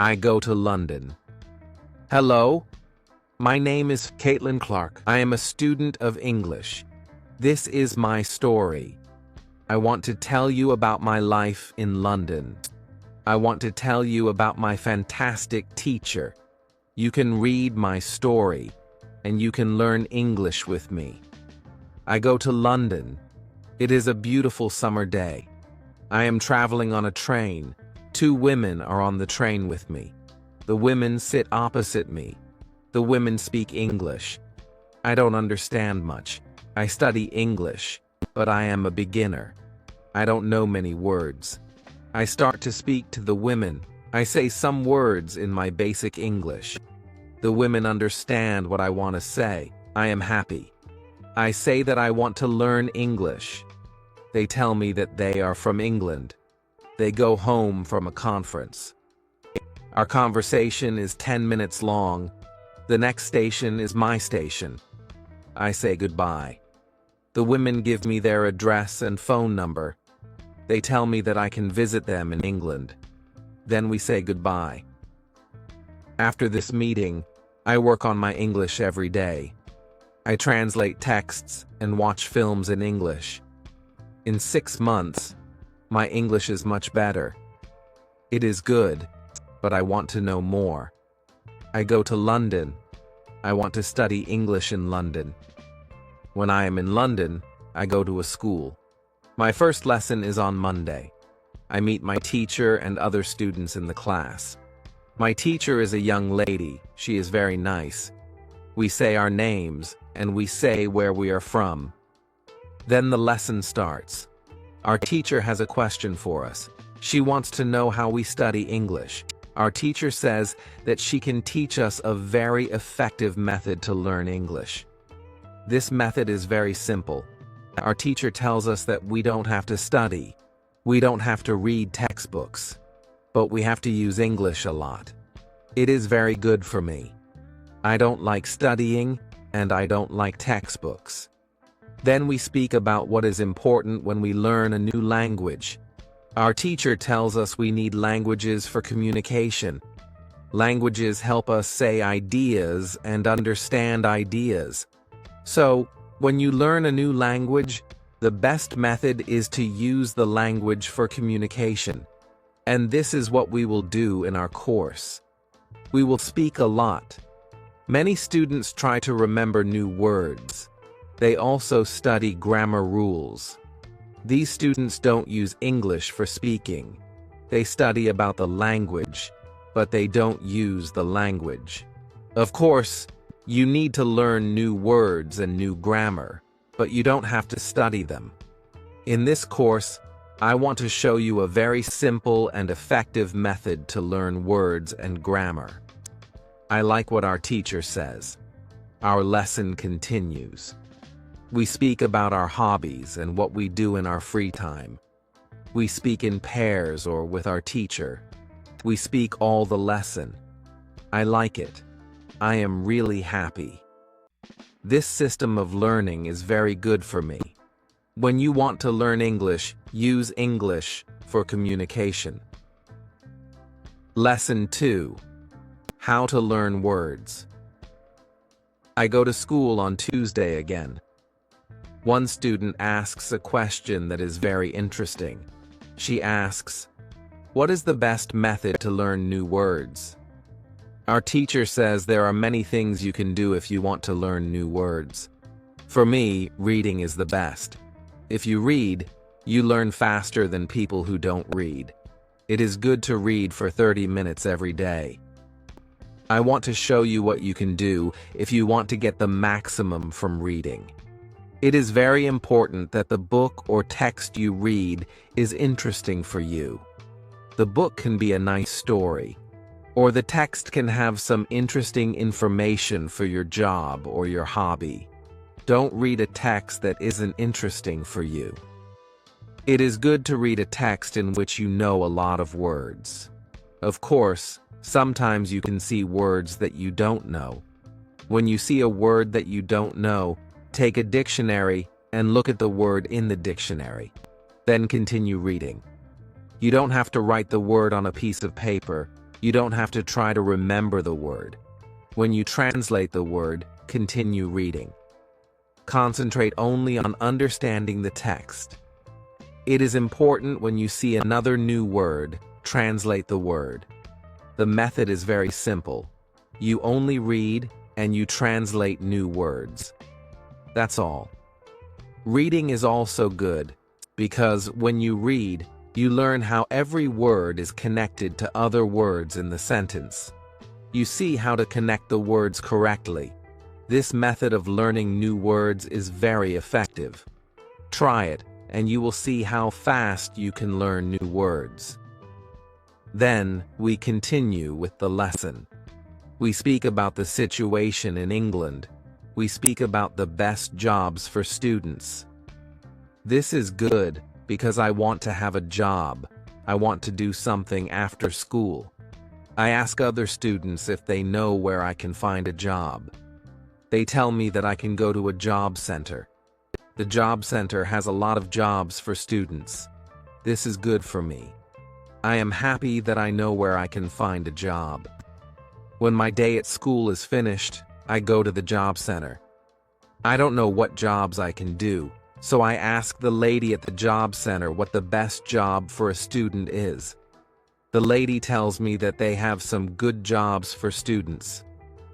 I go to London. Hello, my name is Caitlin Clark. I am a student of English. This is my story. I want to tell you about my life in London. I want to tell you about my fantastic teacher. You can read my story, and you can learn English with me. I go to London. It is a beautiful summer day. I am traveling on a train. 2 women are on the train with me. The women sit opposite me. The women speak English. I don't understand much. I study English, but I am a beginner. I don't know many words. I start to speak to the women. I say some words in my basic English. The women understand what I want to say. I am happy. I say that I want to learn English. They tell me that they are from England. They go home from a conference. Our conversation is 10 minutes long. The next station is my station. I say goodbye. The women give me their address and phone number. They tell me that I can visit them in England. Then we say goodbye. After this meeting, I work on my English every day. I translate texts and watch films in English. In 6 months, my English is much better. It is good, but I want to know more. I go to London. I want to study English in London. When I am in London, I go to a school. My first lesson is on Monday. I meet my teacher and other students in the class. My teacher is a young lady. She is very nice. We say our names, and we say where we are from. Then the lesson starts. Our teacher has a question for us. She wants to know how we study English. Our teacher says that she can teach us a very effective method to learn English. This method is very simple. Our teacher tells us that we don't have to study. We don't have to read textbooks. But we have to use English a lot. It is very good for me. I don't like studying, and I don't like textbooks. Then we speak about what is important when we learn a new language. Our teacher tells us we need languages for communication. Languages help us say ideas and understand ideas. So, when you learn a new language, the best method is to use the language for communication. And this is what we will do in our course. We will speak a lot. Many students try to remember new words. They also study grammar rules. These students don't use English for speaking. They study about the language, but they don't use the language. Of course, you need to learn new words and new grammar, but you don't have to study them. In this course, I want to show you a very simple and effective method to learn words and grammar. I like what our teacher says. Our lesson continues. We speak about our hobbies and what we do in our free time. We speak in pairs or with our teacher. We speak all the lesson. I like it. I am really happy. This system of learning is very good for me. When you want to learn English, use English for communication. Lesson 2. How to learn words. I go to school on Tuesday again. One student asks a question that is very interesting. She asks, "What is the best method to learn new words?" Our teacher says there are many things you can do if you want to learn new words. For me, reading is the best. If you read, you learn faster than people who don't read. It is good to read for 30 minutes every day. I want to show you what you can do if you want to get the maximum from reading. It is very important that the book or text you read is interesting for you. The book can be a nice story, or the text can have some interesting information for your job or your hobby. Don't read a text that isn't interesting for you. It is good to read a text in which you know a lot of words. Of course, sometimes you can see words that you don't know. When you see a word that you don't know, take a dictionary and look at the word in the dictionary. Then continue reading. You don't have to write the word on a piece of paper. You don't have to try to remember the word. When you translate the word, continue reading. Concentrate only on understanding the text. It is important when you see another new word, translate the word. The method is very simple. You only read and you translate new words. That's all. Reading is also good because when you read, you learn how every word is connected to other words in the sentence. You see how to connect the words correctly. This method of learning new words is very effective. Try it, and you will see how fast you can learn new words. Then, we continue with the lesson. We speak about the situation in England. We speak about the best jobs for students. This is good because I want to have a job. I want to do something after school. I ask other students if they know where I can find a job. They tell me that I can go to a job center. The job center has a lot of jobs for students. This is good for me. I am happy that I know where I can find a job. When my day at school is finished, I go to the job center. I don't know what jobs I can do, so I ask the lady at the job center what the best job for a student is. The lady tells me that they have some good jobs for students.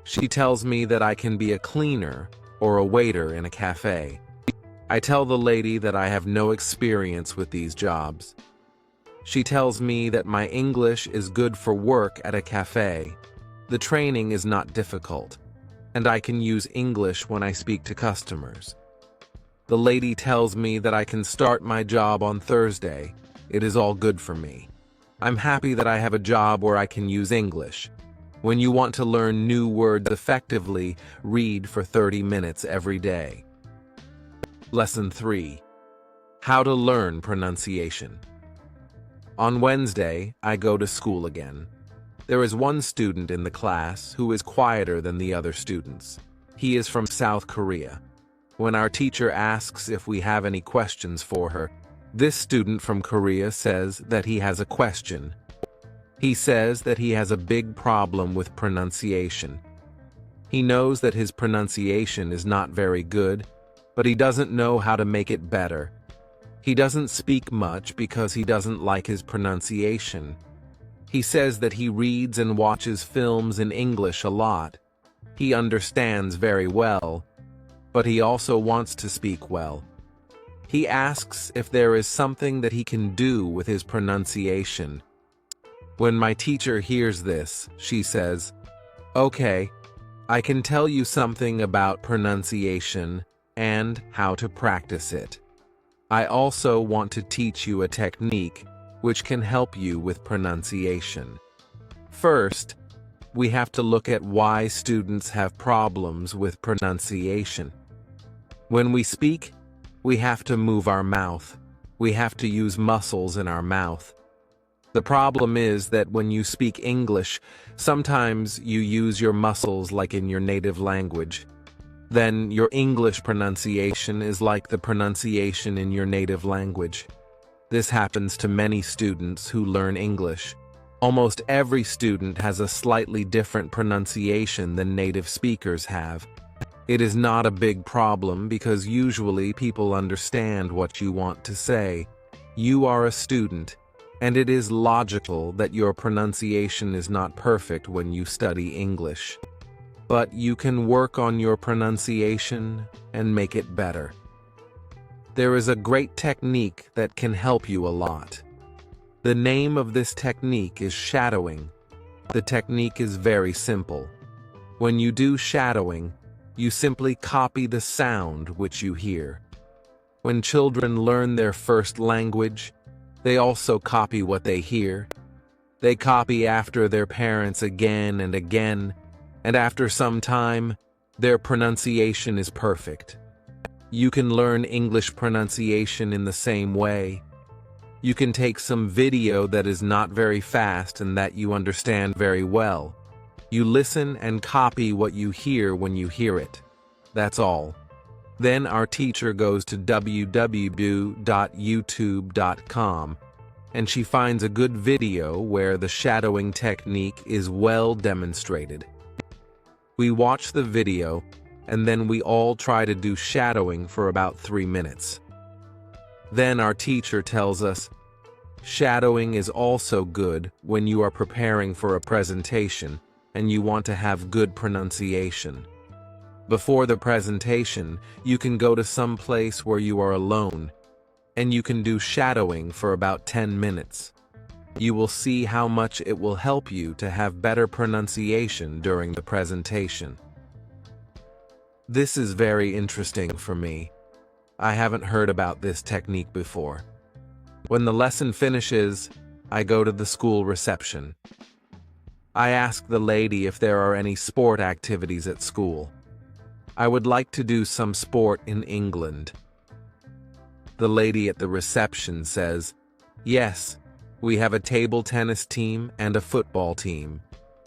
She tells me that I can be a cleaner or a waiter in a cafe. I tell the lady that I have no experience with these jobs. She tells me that my English is good for work at a cafe. The training is not difficult, and I can use English when I speak to customers. The lady tells me that I can start my job on Thursday. It is all good for me. I'm happy that I have a job where I can use English. When you want to learn new words effectively, read for 30 minutes every day. Lesson 3. How to learn pronunciation. On Wednesday, I go to school again. There is one student in the class who is quieter than the other students. He is from South Korea. When our teacher asks if we have any questions for her, this student from Korea says that he has a question. He says that he has a big problem with pronunciation. He knows that his pronunciation is not very good, but he doesn't know how to make it better. He doesn't speak much because he doesn't like his pronunciation. He says that he reads and watches films in English a lot. He understands very well, but he also wants to speak well. He asks if there is something that he can do with his pronunciation. When my teacher hears this, she says, "Okay, I can tell you something about pronunciation and how to practice it. I also want to teach you a technique which can help you with pronunciation. First, we have to look at why students have problems with pronunciation. When we speak, we have to move our mouth. We have to use muscles in our mouth. The problem is that when you speak English, sometimes you use your muscles like in your native language. Then your English pronunciation is like the pronunciation in your native language. This happens to many students who learn English. Almost every student has a slightly different pronunciation than native speakers have. It is not a big problem because usually people understand what you want to say. You are a student, and it is logical that your pronunciation is not perfect when you study English. But you can work on your pronunciation and make it better. There is a great technique that can help you a lot. The name of this technique is shadowing. The technique is very simple. When you do shadowing, you simply copy the sound which you hear. When children learn their first language, they also copy what they hear. They copy after their parents again and again, and after some time, their pronunciation is perfect. You can learn English pronunciation in the same way. You can take some video that is not very fast and that you understand very well. You listen and copy what you hear when you hear it. That's all. Then our teacher goes to www.youtube.com. and she finds a good video where the shadowing technique is well demonstrated. We watch the video, and then we all try to do shadowing for about 3 minutes. Then our teacher tells us, shadowing is also good when you are preparing for a presentation and you want to have good pronunciation. Before the presentation, you can go to some place where you are alone, and you can do shadowing for about 10 minutes. You will see how much it will help you to have better pronunciation during the presentation. This is very interesting for me. I haven't heard about this technique before. When the lesson finishes, I go to the school reception. I ask the lady if there are any sport activities at school. I would like to do some sport in England. The lady at the reception says, yes, we have a table tennis team and a football team.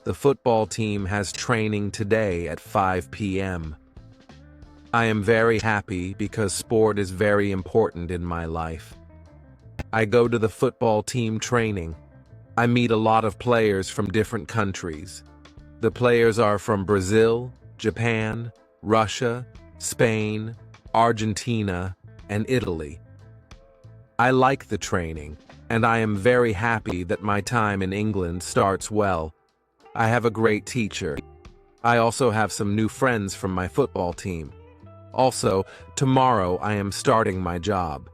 The football team has training today at 5 p.m. I am very happy because sport is very important in my life. I go to the football team training. I meet a lot of players from different countries. The players are from Brazil, Japan, Russia, Spain, Argentina, and Italy. I like the training, and I am very happy that my time in England starts well. I have a great teacher. I also have some new friends from my football team. Also, tomorrow I am starting my job.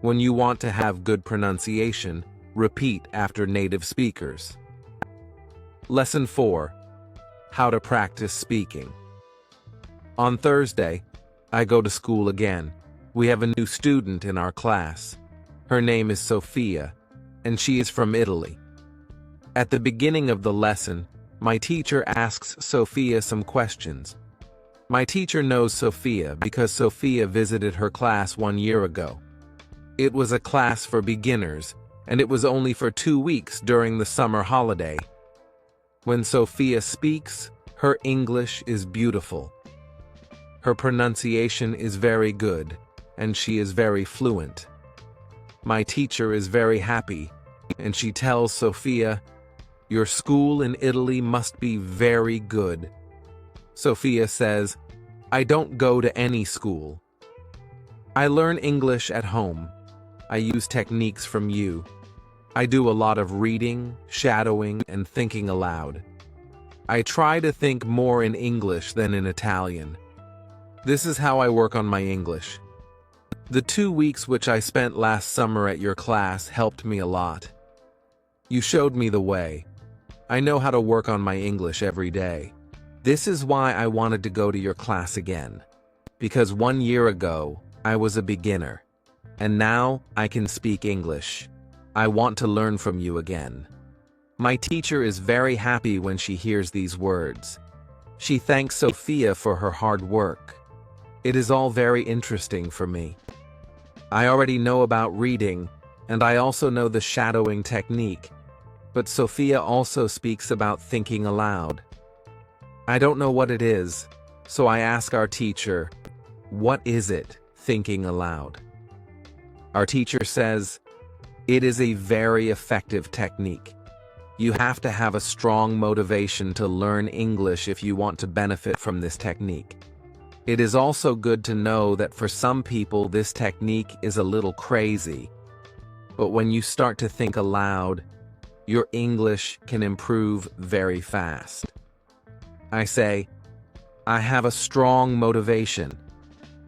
When you want to have good pronunciation, repeat after native speakers. Lesson 4. How to practice speaking. On Thursday, I go to school again. We have a new student in our class. Her name is Sophia, and she is from Italy. At the beginning of the lesson, my teacher asks Sophia some questions. My teacher knows Sophia because Sophia visited her class 1 year ago. It was a class for beginners, and it was only for 2 weeks during the summer holiday. When Sophia speaks, her English is beautiful. Her pronunciation is very good, and she is very fluent. My teacher is very happy, and she tells Sophia, "Your school in Italy must be very good." Sophia says, "I don't go to any school. I learn English at home. I use techniques from you. I do a lot of reading, shadowing, and thinking aloud. I try to think more in English than in Italian. This is how I work on my English. The 2 weeks which I spent last summer at your class helped me a lot. You showed me the way. I know how to work on my English every day. This is why I wanted to go to your class again. Because 1 year ago, I was a beginner. And now I can speak English. I want to learn from you again." My teacher is very happy when she hears these words. She thanks Sophia for her hard work. It is all very interesting for me. I already know about reading, and I also know the shadowing technique. But Sophia also speaks about thinking aloud. I don't know what it is, so I ask our teacher, "What is it, thinking aloud?" Our teacher says, "It is a very effective technique. You have to have a strong motivation to learn English if you want to benefit from this technique. It is also good to know that for some people this technique is a little crazy. But when you start to think aloud, your English can improve very fast." I say, "I have a strong motivation.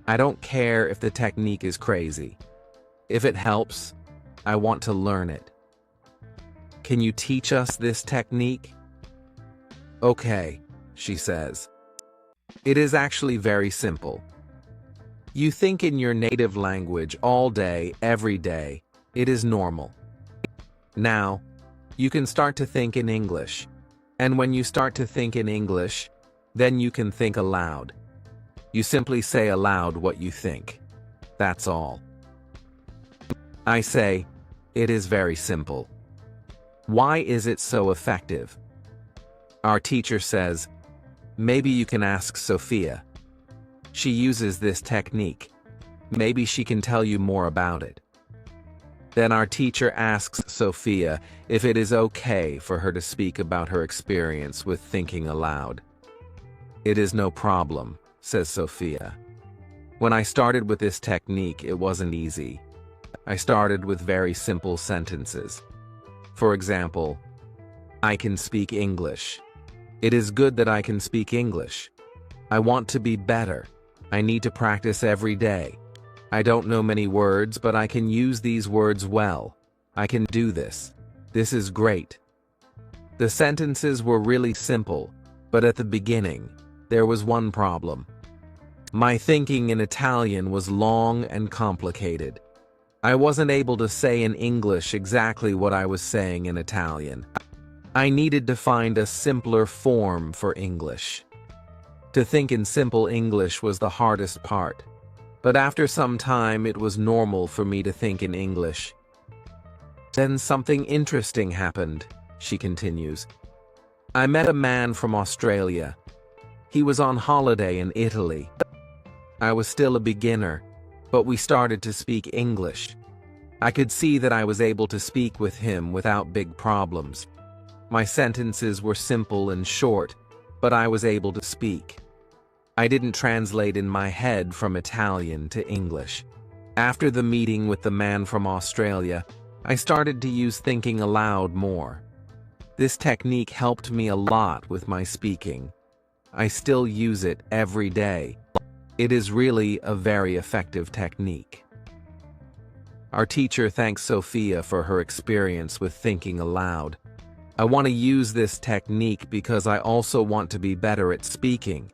I don't care if the technique is crazy. If it helps, I want to learn it. Can you teach us this technique?" "Okay," she says. It is actually very simple. You think in your native language all day, every day. It is normal. Now, you can start to think in English. And when you start to think in English, then you can think aloud. You simply say aloud what you think. That's all. I say, it is very simple. Why is it so effective? Our teacher says, maybe you can ask Sophia. She uses this technique. Maybe she can tell you more about it. Then our teacher asks Sophia if it is okay for her to speak about her experience with thinking aloud. "It is no problem," says Sophia. "When I started with this technique, it wasn't easy. I started with very simple sentences. For example, I can speak English. It is good that I can speak English. I want to be better. I need to practice every day. I don't know many words, but I can use these words well. I can do this. This is great." The sentences were really simple, but at the beginning, there was one problem. My thinking in Italian was long and complicated. I wasn't able to say in English exactly what I was saying in Italian. I needed to find a simpler form for English. To think in simple English was the hardest part, but after some time it was normal for me to think in English. Then something interesting happened, she continues. I met a man from Australia. He was on holiday in Italy. I was still a beginner, but we started to speak English. I could see that I was able to speak with him without big problems. My sentences were simple and short, but I was able to speak. I didn't translate in my head from Italian to English. After the meeting with the man from Australia, I started to use thinking aloud more. This technique helped me a lot with my speaking. I still use it every day. It is really a very effective technique. Our teacher thanks Sophia for her experience with thinking aloud. I want to use this technique because I also want to be better at speaking.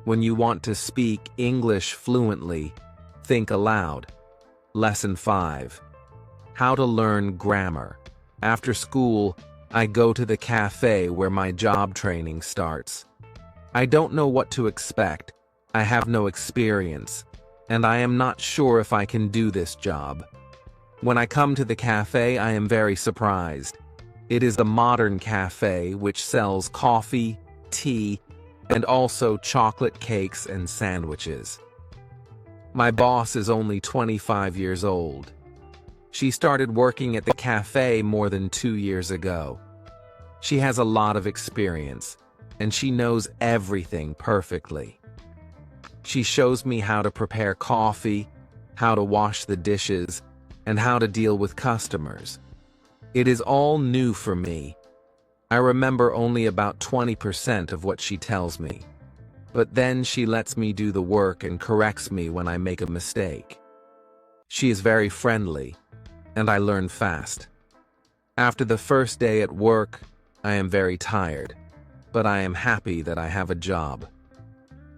When you want to speak English fluently, think aloud. Lesson 5. How to learn grammar. After school, I go to the cafe where my job training starts. I don't know what to expect. I have no experience, and I am not sure if I can do this job. When I come to the cafe, I am very surprised. It is the modern cafe which sells coffee, tea, and also chocolate cakes and sandwiches. My boss is only 25 years old. She started working at the cafe more than 2 years ago. She has a lot of experience, and she knows everything perfectly. She shows me how to prepare coffee, how to wash the dishes, and how to deal with customers. It is all new for me. I remember only about 20% of what she tells me. But then she lets me do the work and corrects me when I make a mistake. She is very friendly, and I learn fast. After the first day at work, I am very tired, but I am happy that I have a job.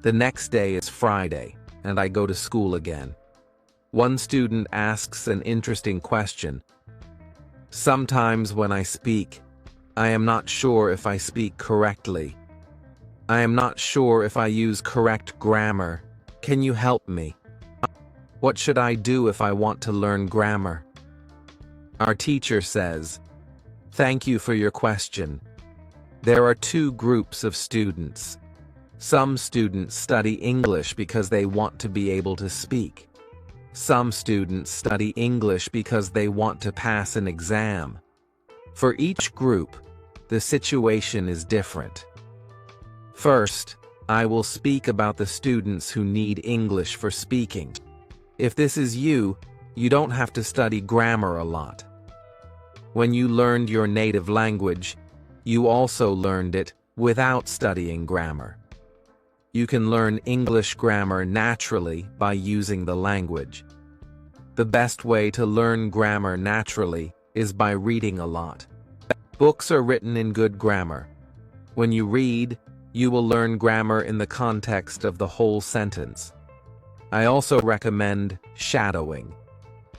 The next day is Friday, and I go to school again. One student asks an interesting question. Sometimes when I speak, I am not sure if I speak correctly. I am not sure if I use correct grammar. Can you help me? What should I do if I want to learn grammar? Our teacher says, "Thank you for your question. There are two groups of students. Some students study English because they want to be able to speak. Some students study English because they want to pass an exam. For each group, the situation is different. First, I will speak about the students who need English for speaking. If this is you, you don't have to study grammar a lot. When you learned your native language, you also learned it without studying grammar. You can learn English grammar naturally by using the language. The best way to learn grammar naturally is by reading a lot. Books are written in good grammar. When you read, you will learn grammar in the context of the whole sentence. I also recommend shadowing.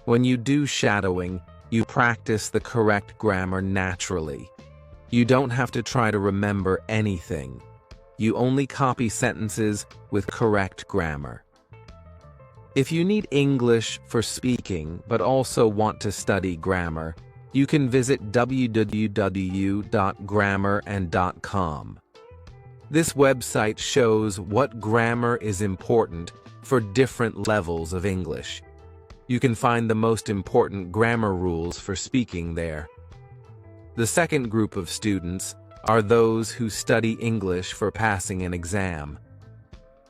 When you do shadowing, you practice the correct grammar naturally. You don't have to try to remember anything. You only copy sentences with correct grammar. If you need English for speaking but also want to study grammar, you can visit www.grammarand.com. This website shows what grammar is important for different levels of English. You can find the most important grammar rules for speaking there. The second group of students are those who study English for passing an exam.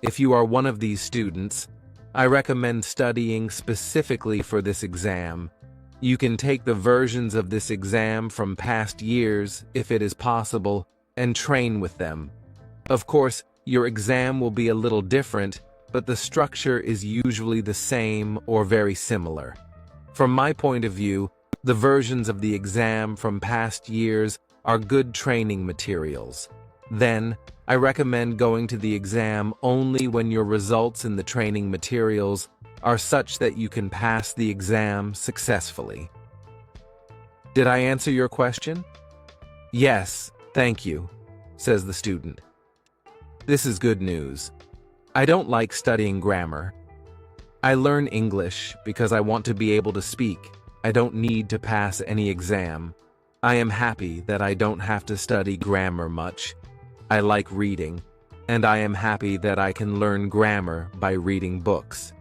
If you are one of these students, I recommend studying specifically for this exam. You can take the versions of this exam from past years, if it is possible, and train with them. Of course, your exam will be a little different, but the structure is usually the same or very similar. From my point of view, the versions of the exam from past years are good training materials. Then, I recommend going to the exam only when your results in the training materials are such that you can pass the exam successfully. Did I answer your question? Yes, thank you, says the student. This is good news. I don't like studying grammar. I learn English because I want to be able to speak. I don't need to pass any exam. I am happy that I don't have to study grammar much. I like reading, and I am happy that I can learn grammar by reading books.